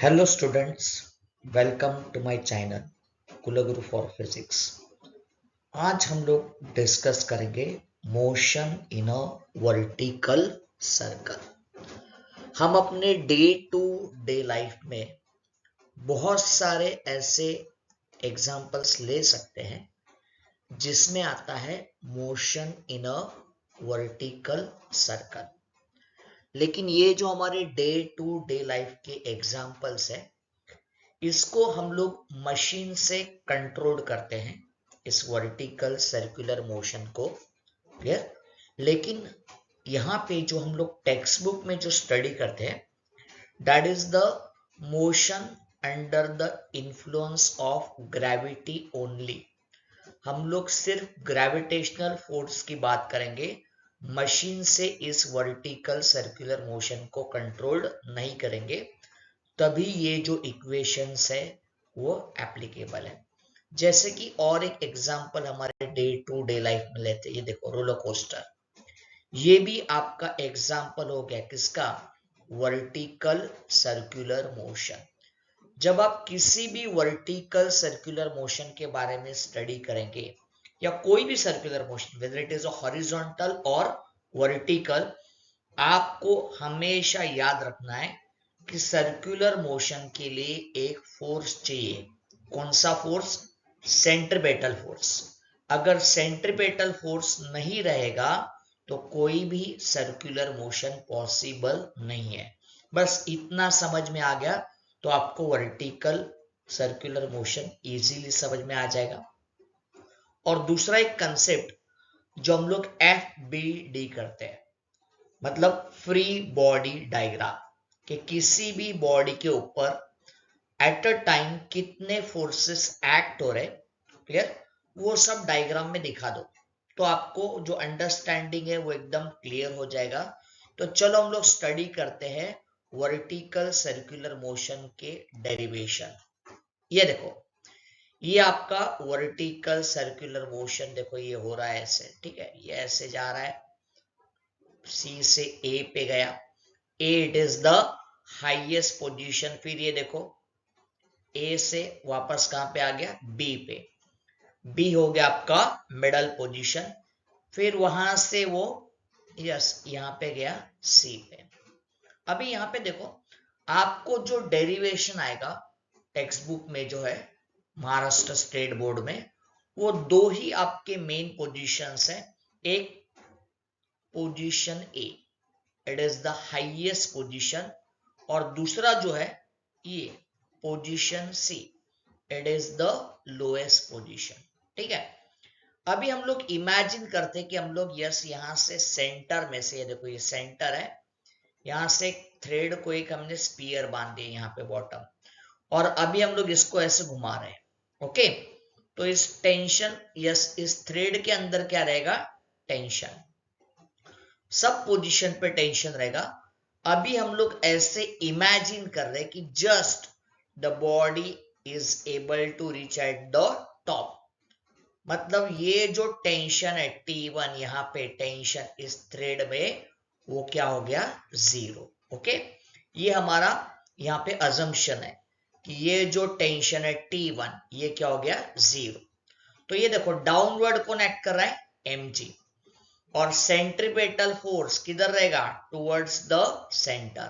Hello students, welcome to my channel Kulguru for physics. आज हम लोग डिस्कस करेंगे motion in a vertical circle. हम अपने डे टू डे लाइफ में बहुत सारे ऐसे एग्जाम्पल्स ले सकते हैं जिसमें आता है motion in a vertical circle. लेकिन ये जो हमारे डे टू डे लाइफ के एग्जाम्पल्स है, इसको हम लोग मशीन से कंट्रोल करते हैं, इस वर्टिकल सर्कुलर मोशन को। क्लियर? लेकिन यहाँ पे जो हम लोग टेक्स्ट बुक में जो स्टडी करते हैं, that is the motion under the influence of gravity only. हम लोग सिर्फ ग्रेविटेशनल फोर्स की बात करेंगे, मशीन से इस वर्टिकल सर्कुलर मोशन को कंट्रोल नहीं करेंगे। तभी ये जो इक्वेशंस है वो एप्लीकेबल है। जैसे कि और एक एग्जांपल हमारे डे टू डे लाइफ में लेते हैं, ये देखो रोलर कोस्टर। ये भी आपका एग्जांपल हो गया किसका? Vertical circular motion. जब आप किसी भी वर्टिकल सर्कुलर मोशन के बारे में स्टडी करेंगे या कोई भी circular motion, whether it is horizontal और वर्टिकल, आपको हमेशा याद रखना है कि सर्कुलर मोशन के लिए एक फोर्स चाहिए। कौन सा फोर्स? Centripetal force. अगर सेंट्रीपेटल फोर्स नहीं रहेगा तो कोई भी सर्कुलर मोशन पॉसिबल नहीं है। बस इतना समझ में आ गया तो आपको वर्टिकल सर्कुलर मोशन इजीली समझ में आ जाएगा। और दूसरा एक कंसेप्ट जो हम लोग FBD करते हैं, मतलब फ्री बॉडी डायग्राम, कि किसी भी बॉडी के ऊपर एट अ टाइम कितने फोर्सेस एक्ट हो रहे, क्लियर, वो सब डायग्राम में दिखा दो तो आपको जो अंडरस्टैंडिंग है वो एकदम क्लियर हो जाएगा। तो चलो हम लोग स्टडी करते हैं वर्टिकल सर्कुलर मोशन के डेरिवेशन। ये देखो, ये आपका वर्टिकल सर्कुलर मोशन, देखो ये हो रहा है ऐसे, ठीक है, ये ऐसे जा रहा है, सी से ए पे गया, A it is the highest position. फिर ये देखो ए से वापस कहां पे आ गया? बी पे। बी हो गया आपका मिडल पोजीशन। फिर वहां से वो यस यहां पे गया सी पे। अभी यहां पे देखो, आपको जो डेरिवेशन आएगा टेक्स्ट बुक में जो है महाराष्ट्र स्टेट बोर्ड में, वो दो ही आपके मेन पोजीशंस हैं। एक position A, it is the highest position, और दूसरा जो है ये position C, it is the lowest position. ठीक है, अभी हम लोग इमेजिन करते हैं कि हम लोग यस यहां से सेंटर में से, ये देखो ये सेंटर है, यहां से एक थ्रेड को एक हमने स्पीयर बांध दिया यहाँ पे बॉटम, और अभी हम लोग इसको ऐसे घुमा रहे हैं। ओके, तो इस टेंशन, यस इस थ्रेड के अंदर क्या रहेगा? टेंशन, सब पोजीशन पे टेंशन रहेगा। अभी हम लोग ऐसे इमेजिन कर रहे हैं कि just the body is able to reach at the top, मतलब ये जो टेंशन है T1, यहाँ पे टेंशन इस थ्रेड में, वो क्या हो गया? जीरो। ओके, ये हमारा यहाँ पे अजम्पशन है कि ये जो टेंशन है T1, ये क्या हो गया? जीरो। तो ये देखो डाउनवर्ड कौन एक्ट कर रहा है? mg, और सेंट्रीपेटल फोर्स किधर रहेगा? Towards the centre.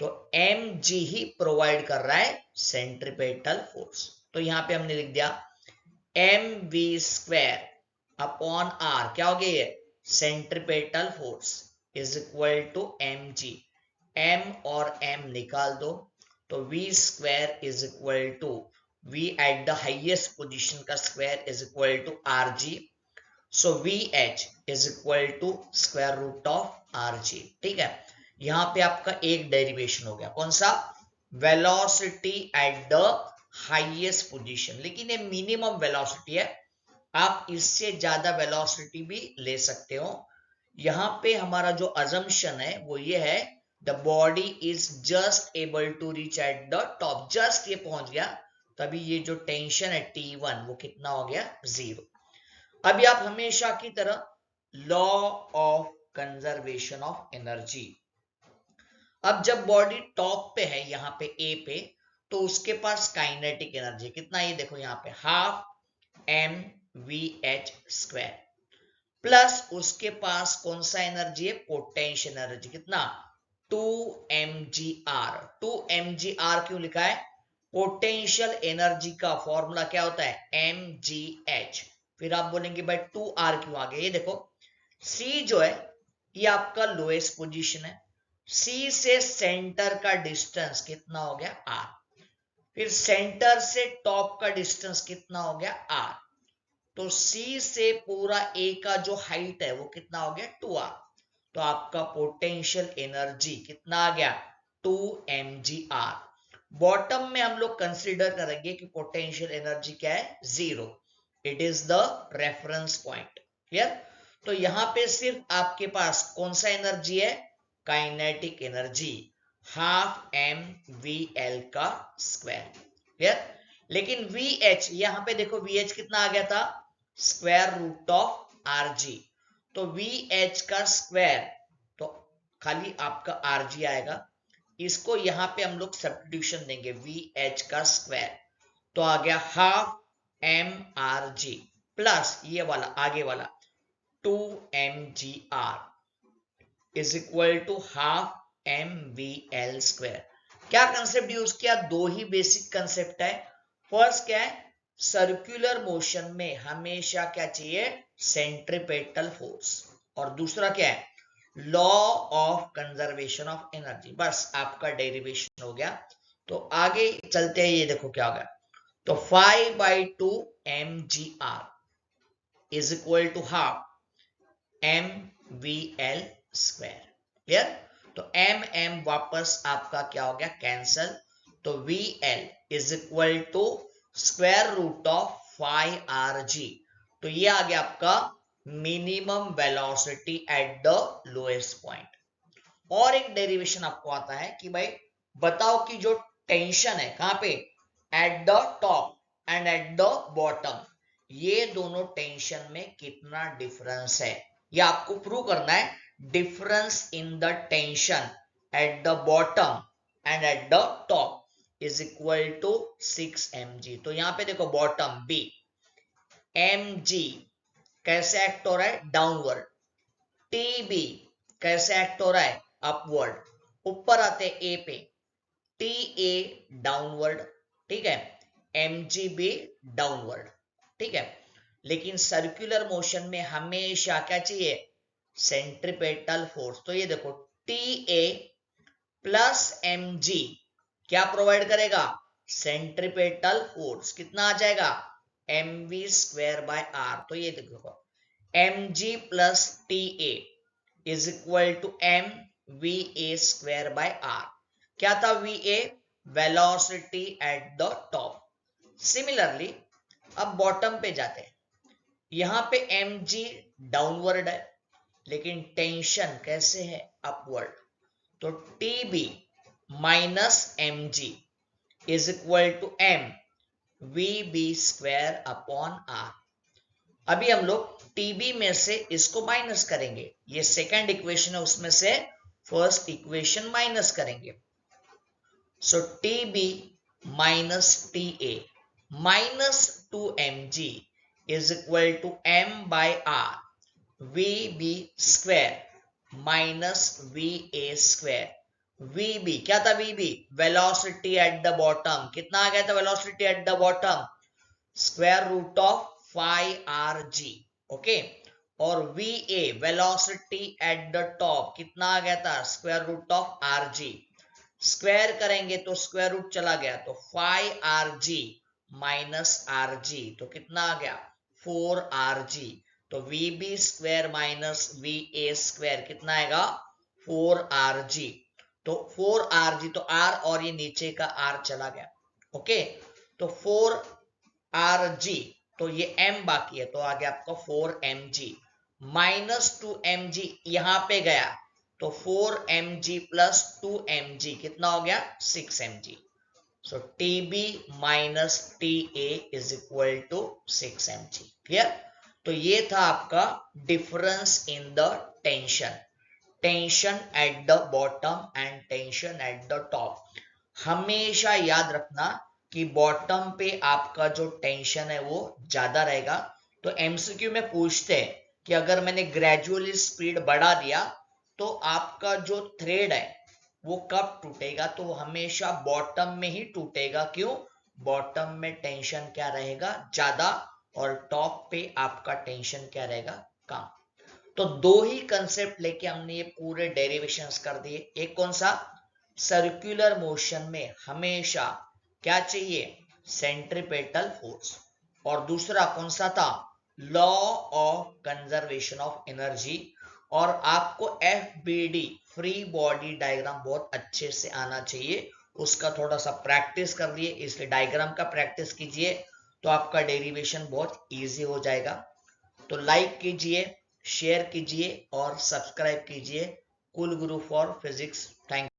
तो mg ही प्रोवाइड कर रहा है सेंट्रीपेटल फोर्स। तो यहां पे हमने लिख दिया mv स्क्वायर अपॉन r, क्या हो गया ये? Centripetal force is equal to mg। m और m निकाल दो, तो v square is equal to v at the highest position का square is equal to rg। So VH is equal to square root of RG। ठीक है, यहां पे आपका एक डेरिवेशन हो गया, कौन सा? Velocity at the highest position. लेकिन ये मिनिमम वेलोसिटी है, आप इससे ज्यादा वेलोसिटी भी ले सकते हो। यहां पे हमारा जो अजम्पशन है वो ये है, the body is just able to reach at the top, just ये पहुंच गया, तभी ये जो टेंशन है T1 वो कितना हो गया? जीरो। अभी आप हमेशा की तरह law of conservation of energy, अब जब बॉडी टॉप पे है, यहां पे ए पे, तो उसके पास काइनेटिक एनर्जी कितना, ये देखो यहाँ पे half m v h square, plus उसके पास कौन सा एनर्जी है, पोटेंशियल एनर्जी कितना, 2 mgr। 2 mgr क्यों लिखा है, पोटेंशियल एनर्जी का फॉर्मूला क्या होता है, mgh। फिर आप बोलेंगे भाई 2r क्यों आ गया, ये देखो C जो है ये आपका लोएस्ट पोजीशन है, C से सेंटर का डिस्टेंस कितना हो गया r, फिर सेंटर से टॉप का डिस्टेंस कितना हो गया r, तो C से पूरा A का जो हाइट है वो कितना हो गया 2r, तो आपका पोटेंशियल एनर्जी कितना आ गया 2 mgr। बॉटम में हम लोग कंसीडर करेंगे कि पोटेंशियल एनर्जी क्या है, 0, it is the reference point, clear. तो यहां पे सिर्फ आपके पास कौन सा एनर्जी है, kinetic energy, half m v l का स्क्वायर, क्लियर। लेकिन वी एच, यहां पे देखो वी एच कितना आ गया था, square root of r g, तो वी एच का स्क्वायर, तो खाली आपका आर जी आएगा, इसको यहां पे हम लोग सब्स्टिट्यूशन देंगे, वी एच का स्क्वायर, तो आ गया half m r g plus ये वाला आगे वाला 2 mgr is equal to half m v l square. क्या कंसेप्ट यूज किया, दो ही बेसिक कंसेप्ट है। फर्स्ट क्या है, सर्कुलर मोशन में हमेशा क्या चाहिए, सेंट्रीपेटल फोर्स, और दूसरा क्या है, law of conservation of energy. बस आपका डेरिवेशन हो गया। तो आगे चलते हैं, ये देखो क्या हो गया, तो 5/2 mgr is equal to half m v l square, clear. तो एम एम वापस आपका क्या हो गया, कैंसल, तो v l is equal to square root of 5rg, तो ये आ गया आपका minimum velocity at the lowest point. और एक डेरिवेशन आपको आता है कि भाई बताओ कि जो टेंशन है कहां पे, eight the top and at the bottom, ये दोनों टेंशन में कितना डिफरेंस है, ये आपको प्रूव करना है। Difference in the tension at the bottom and at the top is equal to 6 mg। तो यहां पे देखो बॉटम B, mg कैसे एक्ट हो रहा है, डाउनवर्ड, TB कैसे एक्ट हो रहा है, अपवर्ड, ऊपर आते A पे, TA डाउनवर्ड, ठीक है, mgb डाउनवर्ड, ठीक है। लेकिन सर्कुलर मोशन में हमेशा क्या चाहिए, सेंट्रीपेटल फोर्स। तो ये देखो TA प्लस mg क्या प्रोवाइड करेगा, सेंट्रीपेटल फोर्स, कितना आ जाएगा, mv स्क्वायर बाय r। तो ये देखो mg plus TA is equal to m v a square by r. क्या था VA, velocity at the top. Similarly अब बॉटम पे जाते हैं, यहां पे mg डाउनवर्ड है लेकिन टेंशन कैसे है, अपवर्ड, तो TB minus mg is equal to m VB square upon r. अभी हम लोग TB में से इसको माइनस करेंगे, ये सेकंड इक्वेशन है उसमें से फर्स्ट इक्वेशन माइनस करेंगे, so TB minus TA minus 2mg is equal to m by r, VB square minus VA square. VB क्या था, VB velocity at the bottom, कितना आ गया था velocity at the bottom, square root of 5rg, okay. और VA velocity at the top कितना आ गया था, square root of rg, square करेंगे तो स्क्वायर रूट चला गया, तो 5rg माइनस rg, तो कितना आ गया 4rg, तो VB square minus VA square कितना आएगा 4rg, तो 4rg, तो r और ये नीचे का r चला गया, ओके। तो 4rg, तो ये m बाकी है, तो आ गया आपका 4mg माइनस 2mg, यहां पे गया तो 4mg प्लस 2mg कितना हो गया 6mg, so TB minus TA is equal to 6mg, clear. तो ये था आपका difference in the tension, tension at the bottom and tension at the top. हमेशा याद रखना कि बॉटम पे आपका जो टेंशन है वो ज्यादा रहेगा। तो एमसीक्यू में पूछते हैं कि अगर मैंने ग्रेजुअली स्पीड बढ़ा दिया तो आपका जो थ्रेड है वो कब टूटेगा, तो हमेशा बॉटम में ही टूटेगा। क्यों? बॉटम में टेंशन क्या रहेगा? ज्यादा, और टॉप पे आपका टेंशन क्या रहेगा? कम। तो दो ही कंसेप्ट लेके हमने ये पूरे डेरिवेशंस कर दिए। एक कौन सा? सर्कुलर मोशन में हमेशा क्या चाहिए? Centripetal force. और दूसरा कौन सा था? Law of conservation of energy. और आपको FBD, फ्री बॉडी डायग्राम, बहुत अच्छे से आना चाहिए। उसका थोड़ा सा प्रैक्टिस कर लिए, इसलिए डायग्राम का प्रैक्टिस कीजिए तो आपका डेरिवेशन बहुत इजी हो जाएगा। तो लाइक कीजिए, शेयर कीजिए और सब्सक्राइब कीजिए कुल गुरु फॉर फिजिक्स। थैंक